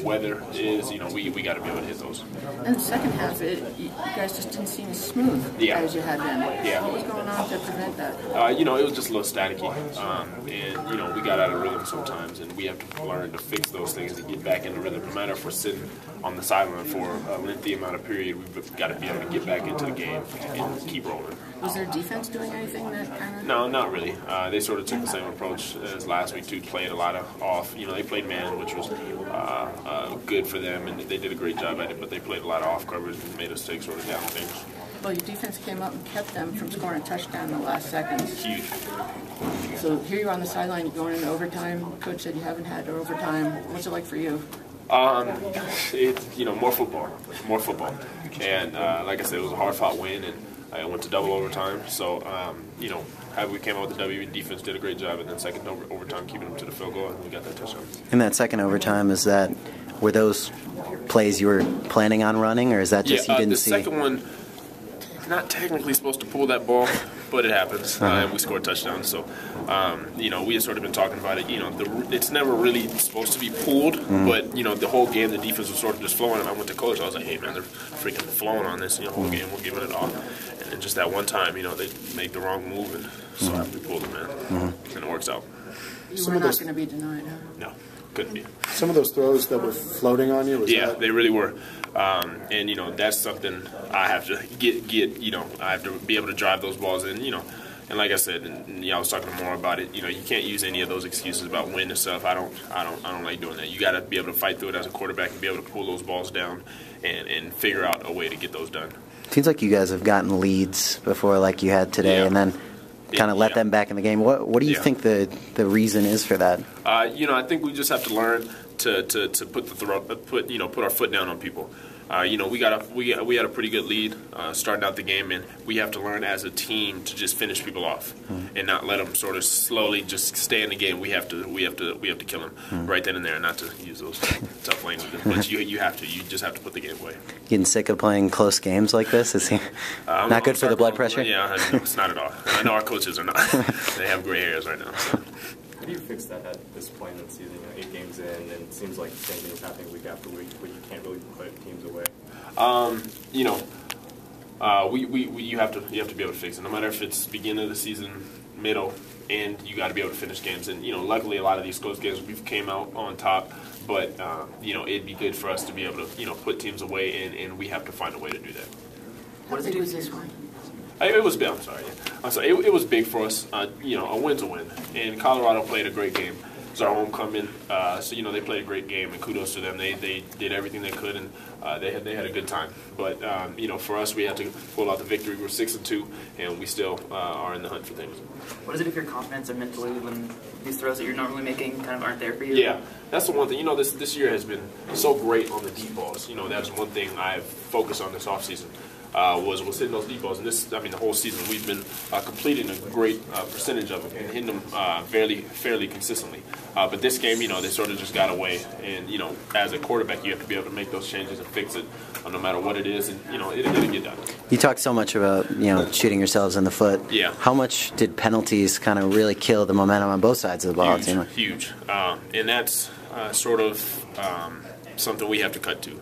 weather is, we got to be able to hit those. In the second half, you guys just didn't seem as smooth as you had been. Yeah. What was going on to prevent that? It was just a little staticky, and we got out of rhythm sometimes, and we have to learn to fix those things and get back into rhythm. No matter if we're sitting on the sideline for a lengthy amount of period, we've got to be able to get back into the game and keep rolling. Was their defense doing anything that kind of? No, not really. They sort of took the same approach as last week too. Played a lot of off. They played man, which was good for them, and they did a great job at it. But they played a lot of off coverage and made us take sort of down things. Well, your defense came up and kept them from scoring a touchdown in the last seconds. Huge. So here you are on the sideline, you're going into overtime. Coach said you haven't had overtime. What's it like for you? It's more football, and like I said, it was a hard-fought win, and I went to double overtime. So how we came out with the W, defense did a great job, and then second overtime keeping them to the field goal, and we got that touchdown. In that second overtime, were those plays you were planning on running, or is that just you didn't see? The second one, not technically supposed to pull that ball, but it happens, and we scored a touchdown. So, we had sort of been talking about it. It's never really supposed to be pulled, but the whole game, the defense was sort of just flowing. And I went to coach. I was like, "Hey, man, they're freaking flowing on this. Whole game, we're giving it all." And then just that one time, they made the wrong move, and so we pulled them in, and it works out. You were not going to be denied, huh? No, couldn't be. Some of those throws that were floating on you, they really were. And that's something I have to get. I have to be able to drive those balls in. And like I said, and I was talking more about it. You can't use any of those excuses about win and stuff. I don't like doing that. You got to be able to fight through it as a quarterback and be able to pull those balls down and figure out a way to get those done. Seems like you guys have gotten leads before, like you had today, and then kind of let them back in the game. What do you think the reason is for that? I think we just have to learn to put our foot down on people. We had a pretty good lead starting out the game, and we have to learn as a team to just finish people off and not let them sort of slowly just stay in the game. We have to kill them right then and there, not to use those tough language. But you just have to put the game away. Getting sick of playing close games like this? Is he not good for the blood pressure? Yeah, it's not at all. I know our coaches are not. They have gray hairs right now. So. How do you fix that at this point in the season? 8 games in, and it seems like the same thing is happening week after week, but you can't really put teams away. You have to be able to fix it. No matter if it's beginning of the season, middle, and you got to be able to finish games. And luckily a lot of these close games we've came out on top. But it'd be good for us to be able to put teams away, and we have to find a way to do that. How big was this one? It was big. I'm sorry. It was big for us. A win's a win. And Colorado played a great game. It's our homecoming. So they played a great game, and kudos to them. They did everything they could, and they had a good time. But for us, we had to pull out the victory. We're 6-2, and we still are in the hunt for things. What is it if your confidence or mentally when these throws that you're normally making kind of aren't there for you? Yeah, that's the one thing. This year has been so great on the deep balls. That's one thing I've focused on this offseason. Was hitting those deep balls. And the whole season we've been completing a great percentage of them and hitting them fairly consistently. But this game, they sort of just got away. And, as a quarterback, you have to be able to make those changes and fix it no matter what it is. And, it'll get done. You talk so much about, shooting yourselves in the foot. Yeah. How much did penalties kind of really kill the momentum on both sides of the ball? Huge. And that's sort of something we have to cut to.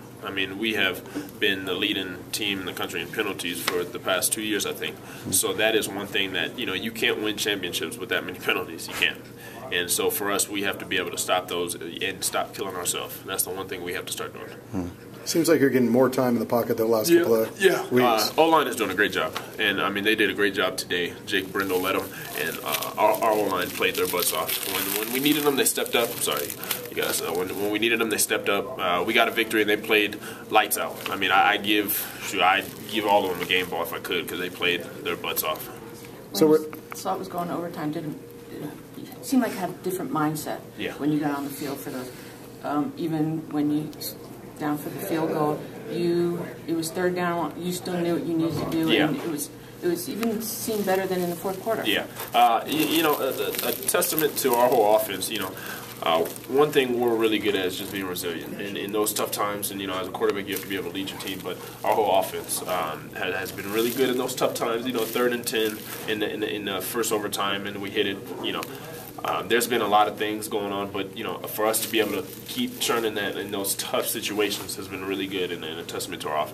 We have been the leading team in the country in penalties for the past 2 years, I think. So that is one thing that, you can't win championships with that many penalties. You can't. And so for us, we have to be able to stop those and stop killing ourselves. And that's the one thing we have to start doing. Seems like you're getting more time in the pocket the last couple of weeks. O-line is doing a great job. And, they did a great job today. Jake Brindle led them, and our O-line played their butts off. When we needed them, they stepped up. I'm sorry, you guys. When we needed them, they stepped up. We got a victory, and they played lights out. I'd give all of them a game ball if I could because they played their butts off. So you saw it was going to overtime. It seemed like you had a different mindset when you got on the field for those. Even when you down for the field goal, it was third down. You still knew what you needed to do, and it was even seemed better than in the fourth quarter. Yeah, a testament to our whole offense. One thing we're really good at is just being resilient in those tough times. And as a quarterback, you have to be able to lead your team. But our whole offense has been really good in those tough times. 3rd and 10 in the first overtime, and we hit it. there's been a lot of things going on, but, you know, for us to be able to keep churning that in those tough situations has been really good and a testament to our offense.